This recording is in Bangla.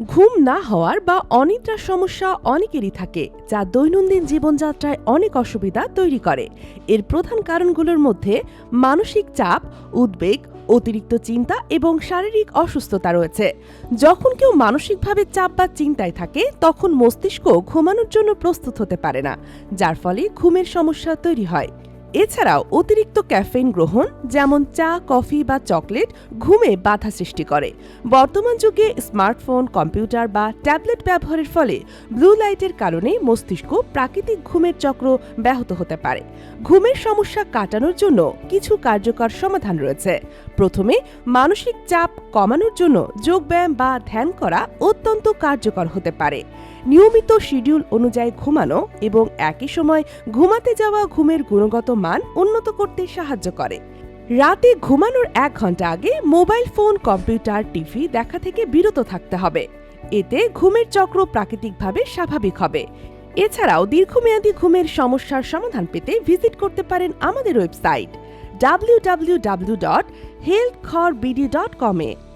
ঘুম না হওয়ার বা অনিদ্রার সমস্যা অনেকেরই থাকে, যা দৈনন্দিন জীবনযাত্রায় অনেক অসুবিধা তৈরি করে। এর প্রধান কারণগুলোর মধ্যে মানসিক চাপ, উদ্বেগ, অতিরিক্ত চিন্তা এবং শারীরিক অসুস্থতা রয়েছে। যখন কেউ মানসিকভাবে চাপ বা চিন্তায় থাকে, তখন মস্তিষ্ক ঘুমানোর জন্য প্রস্তুত হতে পারে না, যার ফলে ঘুমের সমস্যা তৈরি হয়। এছাড়াও অতিরিক্ত ক্যাফেইন গ্রহণ, যেমন চা, কফি বা চকলেট, ঘুমে বাধা সৃষ্টি করে। বর্তমান যুগে স্মার্টফোন, কম্পিউটার বা ট্যাবলেট ব্যবহারের ফলে ব্লু লাইটের কারণে মস্তিষ্ক প্রাকৃতিক ঘুমের চক্র ব্যাহত হতে পারে। ঘুমের সমস্যা কাটানোর জন্য কিছু কার্যকর সমাধান রয়েছে। প্রথমে, মানসিক চাপ কমানোর জন্য যোগব্যায়াম বা ধ্যান করা অত্যন্ত কার্যকর হতে পারে। নিয়মিত শিডিউল অনুযায়ী ঘুমানো এবং একই সময় ঘুমাতে যাওয়া ঘুমের গুণগত মান উন্নত করতে সাহায্য করে। রাতে ঘুমানোর 1 ঘন্টা আগে মোবাইল ফোন, কম্পিউটার, টিভি দেখা থেকে বিরত থাকতে হবে। এতে ঘুমের চক্র প্রাকৃতিকভাবে স্বাভাবিক হবে। এছাড়াও দীর্ঘমেয়াদী ঘুমের সমস্যার সমাধান পেতে ভিজিট করতে পারেন আমাদের ওয়েবসাইট www.healthcorebd.com-এ।